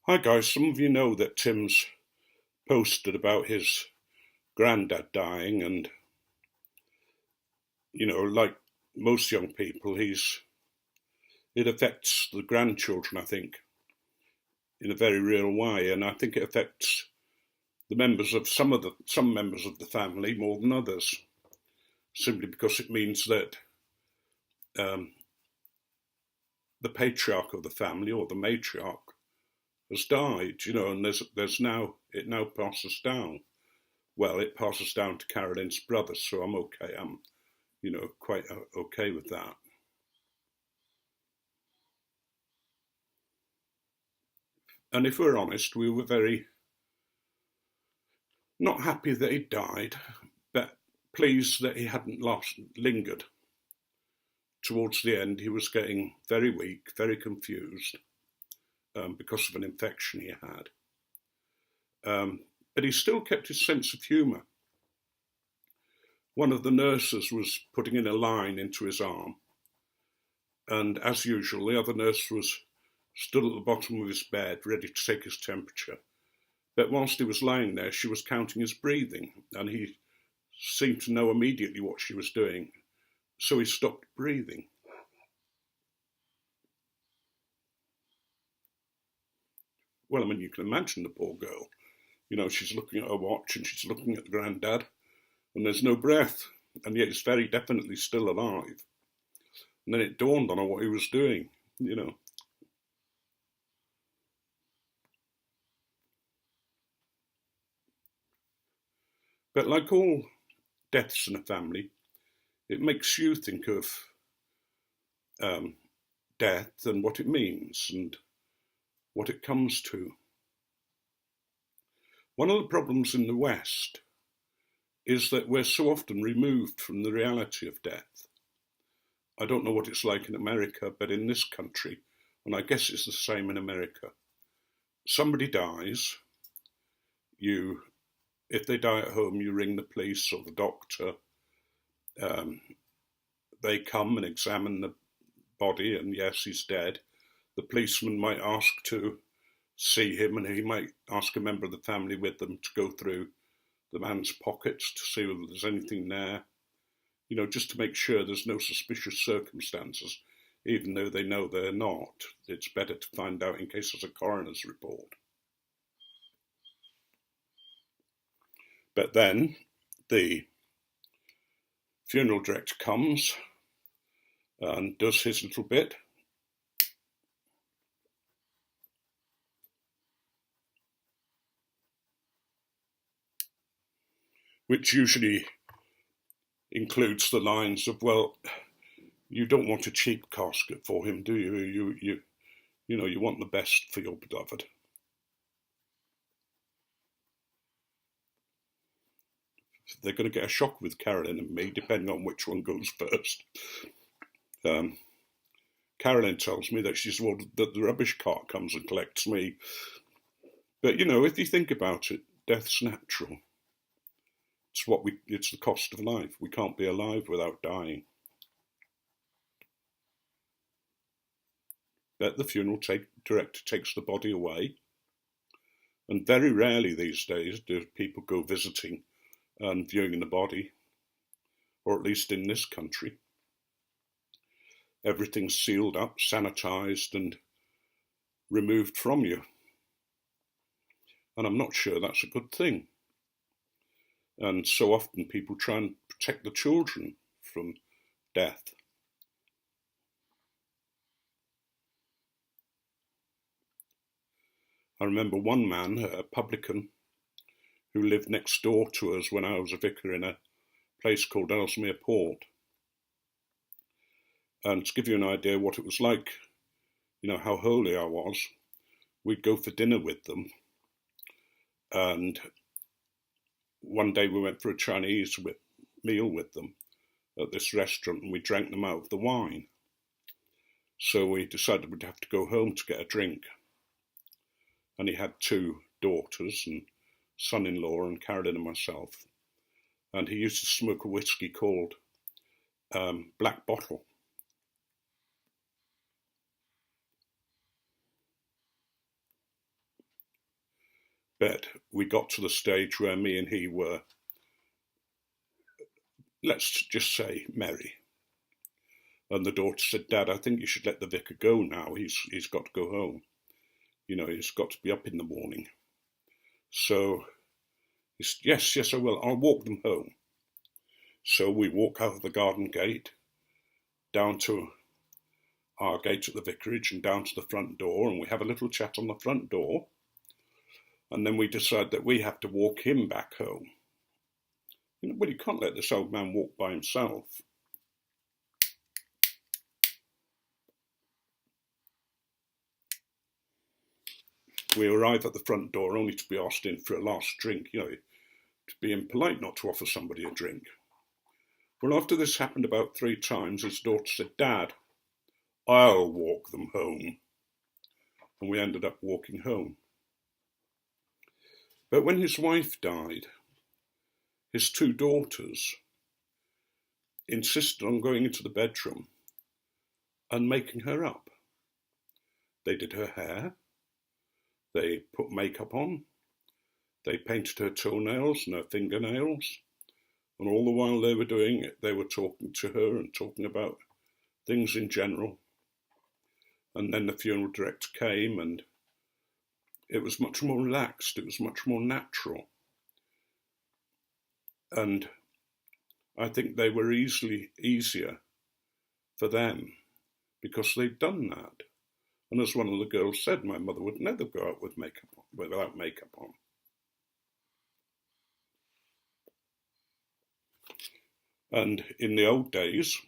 Hi guys, some of you know that Tim's posted about his granddad dying, and like most young people, it affects the grandchildren, I think, in a very real way, and I think it affects the members of some members of the family more than others, simply because it means that um, the patriarch of the family or the matriarch has died, and it now passes down. Well, it passes down to Caroline's brother, so I'm okay. I'm quite okay with that. And if we're honest, we were very not happy that he died, but pleased that he hadn't lingered. Towards the end, he was getting very weak, very confused because of an infection he had. But he still kept his sense of humour. One of the nurses was putting in a line into his arm, and as usual, the other nurse was stood at the bottom of his bed, ready to take his temperature. But whilst he was lying there, she was counting his breathing, and he seemed to know immediately what she was doing, so he stopped breathing. Well, I mean, you can imagine the poor girl. She's looking at her watch and she's looking at the granddad, and there's no breath, and yet he's very definitely still alive. And then it dawned on her what he was doing. But like all deaths in a family, it makes you think of death and what it means and what it comes to. One of the problems in the West is that we're so often removed from the reality of death. I don't know what it's like in America, but in this country, and I guess it's the same in America, somebody dies, if they die at home, you ring the police or the doctor. They come and examine the body, and yes, he's dead. The policeman might ask to see him, and he might ask a member of the family with them to go through the man's pockets to see whether there's anything there, just to make sure there's no suspicious circumstances, even though they know they're not. It's better to find out in case there's a coroner's report. But then the funeral director comes and does his little bit. Which usually includes the lines of, well, you don't want a cheap casket for him, do you? You want the best for your beloved. They're going to get a shock with Caroline and me, depending on which one goes first. Caroline tells me that that the rubbish cart comes and collects me. But if you think about it, death's natural. It's the cost of life. We can't be alive without dying. But the funeral director takes the body away, and very rarely these days do people go visiting and viewing the body, or at least in this country. Everything's sealed up, sanitized, and removed from you. And I'm not sure that's a good thing. And so often people try and protect the children from death. I remember one man, a publican, who lived next door to us when I was a vicar in a place called Ellesmere Port. And to give you an idea what it was like, how holy I was, we'd go for dinner with them. And one day we went for a Chinese meal with them at this restaurant, and we drank them out of the wine. So we decided we'd have to go home to get a drink. And he had two daughters and son-in-law and Caroline and myself. And he used to smoke a whiskey called Black Bottle. But we got to the stage where me and he were, let's just say, merry. And the daughter said, "Dad, I think you should let the vicar go now. He's got to go home. He's got to be up in the morning." So, yes, I will. I'll walk them home. So we walk out of the garden gate, down to our gate at the vicarage and down to the front door, and we have a little chat on the front door. And then we decide that we have to walk him back home. Well, you can't let this old man walk by himself. We arrive at the front door only to be asked in for a last drink, to be impolite not to offer somebody a drink. Well, after this happened about 3 times, his daughter said, "Dad, I'll walk them home." And we ended up walking home. But when his wife died, his 2 daughters insisted on going into the bedroom and making her up. They did her hair, they put makeup on, they painted her toenails and her fingernails, and all the while they were doing it, they were talking to her and talking about things in general. And then the funeral director came, and it was much more relaxed, it was much more natural. And I think they were easier for them because they'd done that. And as one of the girls said, my mother would never go out without makeup on. And in the old days,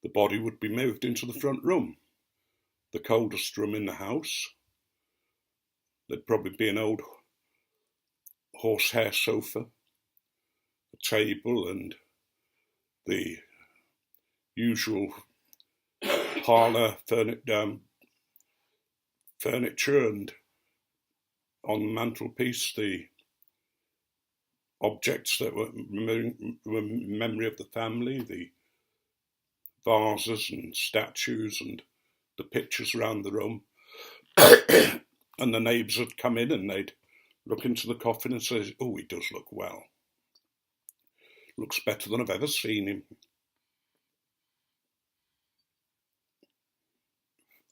the body would be moved into the front room, the coldest room in the house. There'd probably be an old horsehair sofa, a table, and the usual parlour furniture, and on the mantelpiece the objects that were memory of the family, the vases and statues and the pictures around the room. And the neighbours would come in and they'd look into the coffin and say, "Oh, he does look well. Looks better than I've ever seen him."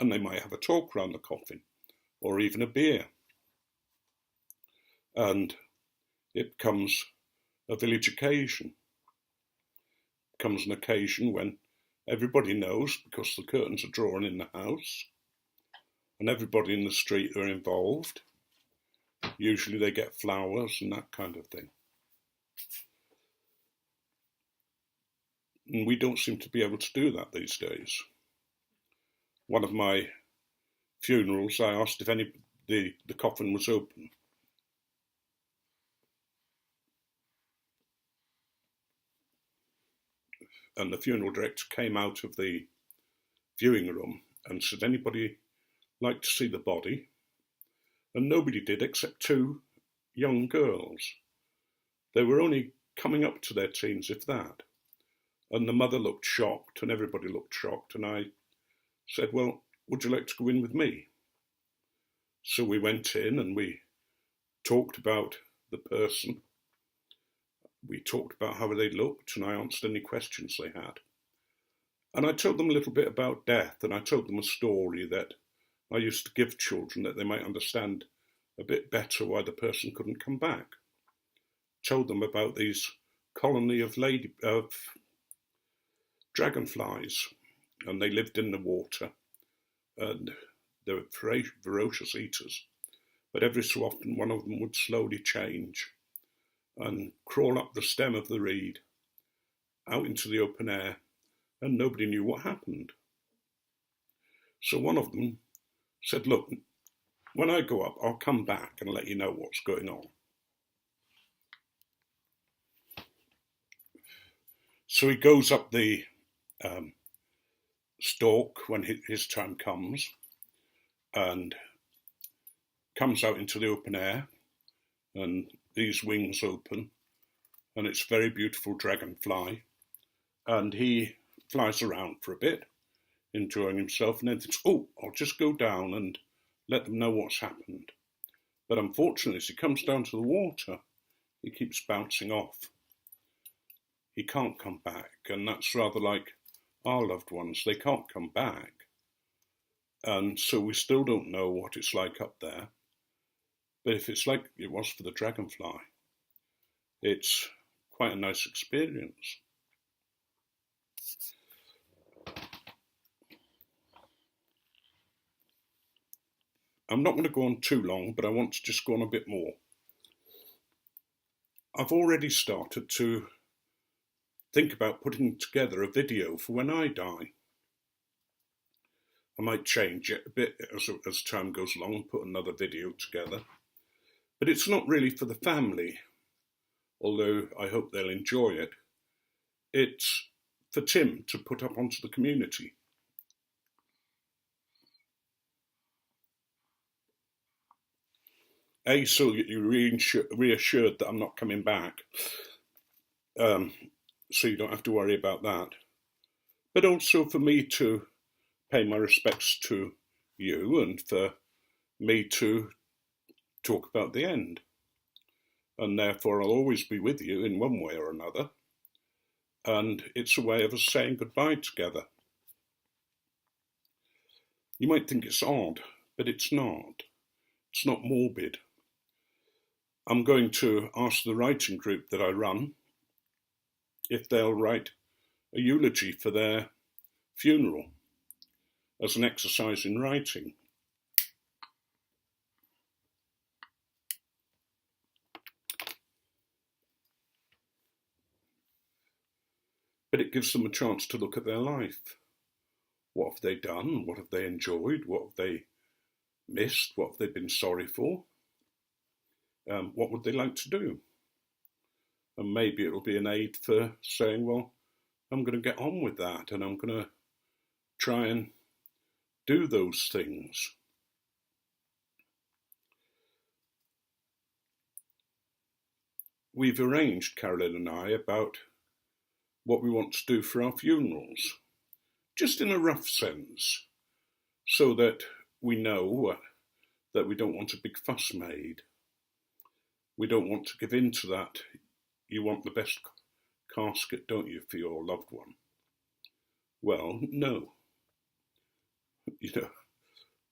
And they might have a talk round the coffin, or even a beer. And it becomes a village occasion. It becomes an occasion when everybody knows, because the curtains are drawn in the house, and everybody in the street are involved. Usually they get flowers and that kind of thing. And we don't seem to be able to do that these days. One of my funerals, I asked if the coffin was open. And the funeral director came out of the viewing room and said, "Anybody like to see the body?" And nobody did except 2 young girls. They were only coming up to their teens, if that. And the mother looked shocked and everybody looked shocked. And I said, "Well, would you like to go in with me?" So we went in and we talked about the person. We talked about how they looked, and I answered any questions they had. And I told them a little bit about death, and I told them a story that I used to give children that they might understand a bit better why the person couldn't come back. Told them about these colony of dragonflies, and they lived in the water, and they were ferocious eaters. But every so often one of them would slowly change and crawl up the stem of the reed out into the open air, and nobody knew what happened. So one of them said, "Look, when I go up, I'll come back and let you know what's going on." So he goes up the stalk when his time comes, and comes out into the open air, and these wings open, and it's a very beautiful dragonfly, and he flies around for a bit, enjoying himself, and then thinks, oh, I'll just go down and let them know what's happened. But unfortunately, as he comes down to the water, he keeps bouncing off. He can't come back, and that's rather like our loved ones. They can't come back. And so we still don't know what it's like up there. But if it's like it was for the dragonfly, it's quite a nice experience. I'm not going to go on too long, but I want to just go on a bit more. I've already started to think about putting together a video for when I die. I might change it a bit as time goes along and put another video together. But it's not really for the family, although I hope they'll enjoy it. It's for Tim to put up onto the community. So you're reassured that I'm not coming back, so you don't have to worry about that. But also for me to pay my respects to you and for me to talk about the end. And therefore I'll always be with you in one way or another. And it's a way of us saying goodbye together. You might think it's odd, but it's not. It's not morbid. I'm going to ask the writing group that I run if they'll write a eulogy for their funeral as an exercise in writing. But it gives them a chance to look at their life. What have they done? What have they enjoyed? What have they missed? What have they been sorry for? What would they like to do? And maybe it'll be an aid for saying, well, I'm going to get on with that and I'm going to try and do those things. We've arranged, Carolyn and I, about what we want to do for our funerals, just in a rough sense, so that we know that we don't want a big fuss made. We don't want to give in to that. You want the best casket, don't you, for your loved one? Well, no.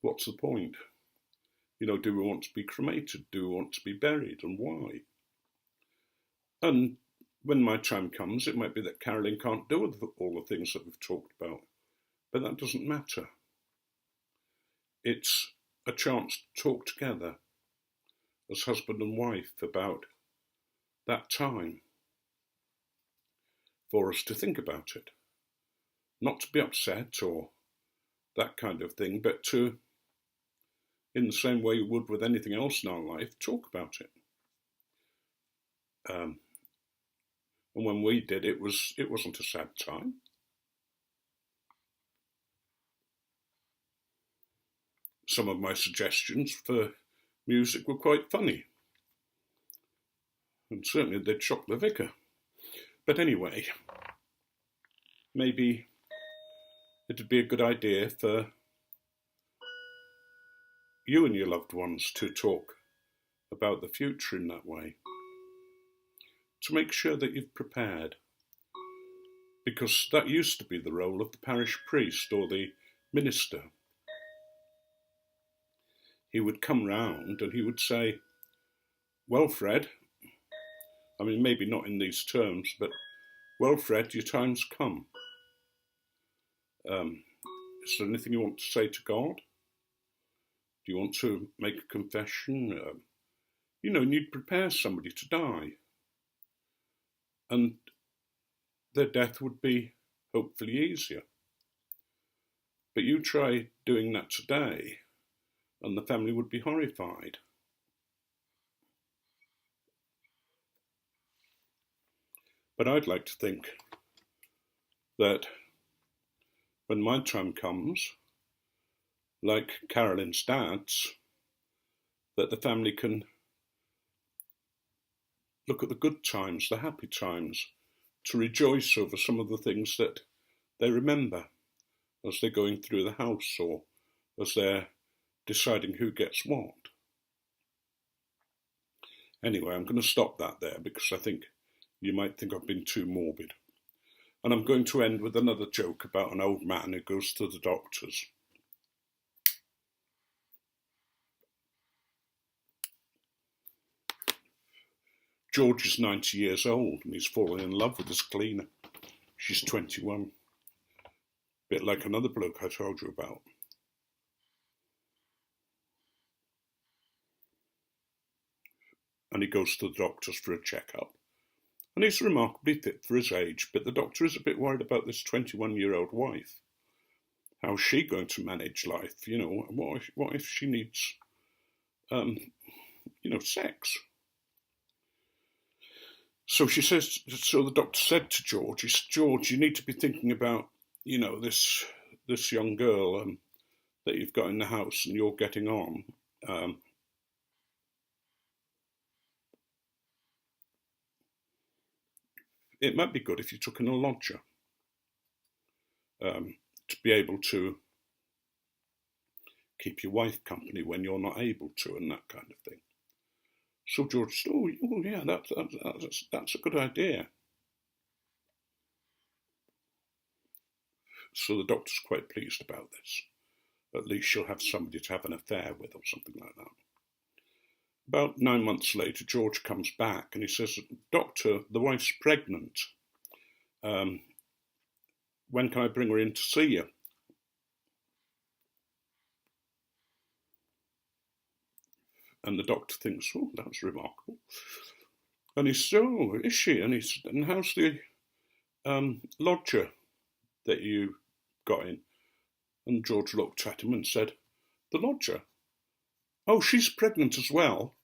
What's the point? Do we want to be cremated? Do we want to be buried, and why? And when my time comes, it might be that Carolyn can't do all the things that we've talked about, but that doesn't matter. It's a chance to talk together as husband and wife about that time, for us to think about it, not to be upset or that kind of thing, but to, in the same way you would with anything else in our life, talk about it. And when we did, it wasn't a sad time. Some of my suggestions for music were quite funny. And certainly they'd shock the vicar. But anyway, maybe it'd be a good idea for you and your loved ones to talk about the future in that way, to make sure that you've prepared, because that used to be the role of the parish priest or the minister. He would come round and he would say, well, Fred, I mean, maybe not in these terms, but, well, Fred, your time's come. Is there anything you want to say to God? Do you want to make a confession? And you'd prepare somebody to die. And their death would be hopefully easier. But you try doing that today, and the family would be horrified. But I'd like to think that when my time comes, like Carolyn's dad's, that the family can look at the good times, the happy times, to rejoice over some of the things that they remember as they're going through the house or as they're deciding who gets what. Anyway, I'm going to stop that there because I think you might think I've been too morbid. And I'm going to end with another joke about an old man who goes to the doctors. George is 90 years old and he's fallen in love with his cleaner. She's 21. Bit like another bloke I told you about. And he goes to the doctors for a checkup. And he's remarkably fit for his age, but the doctor is a bit worried about this 21-year-old wife. How's she going to manage life? You know, what if she needs, sex? So the doctor said to George, he said, George, you need to be thinking about, this young girl that you've got in the house and you're getting on. It might be good if you took in a lodger to be able to keep your wife company when you're not able to and that kind of thing. So George said, oh yeah, that's a good idea. So the doctor's quite pleased about this. At least she'll have somebody to have an affair with or something like that. About 9 months later, George comes back and he says, Doctor, the wife's pregnant. When can I bring her in to see you? And the doctor thinks, oh, that's remarkable. And he says, oh, is she? And he said, and how's the lodger that you got in? And George looked at him and said, the lodger? Oh, she's pregnant as well.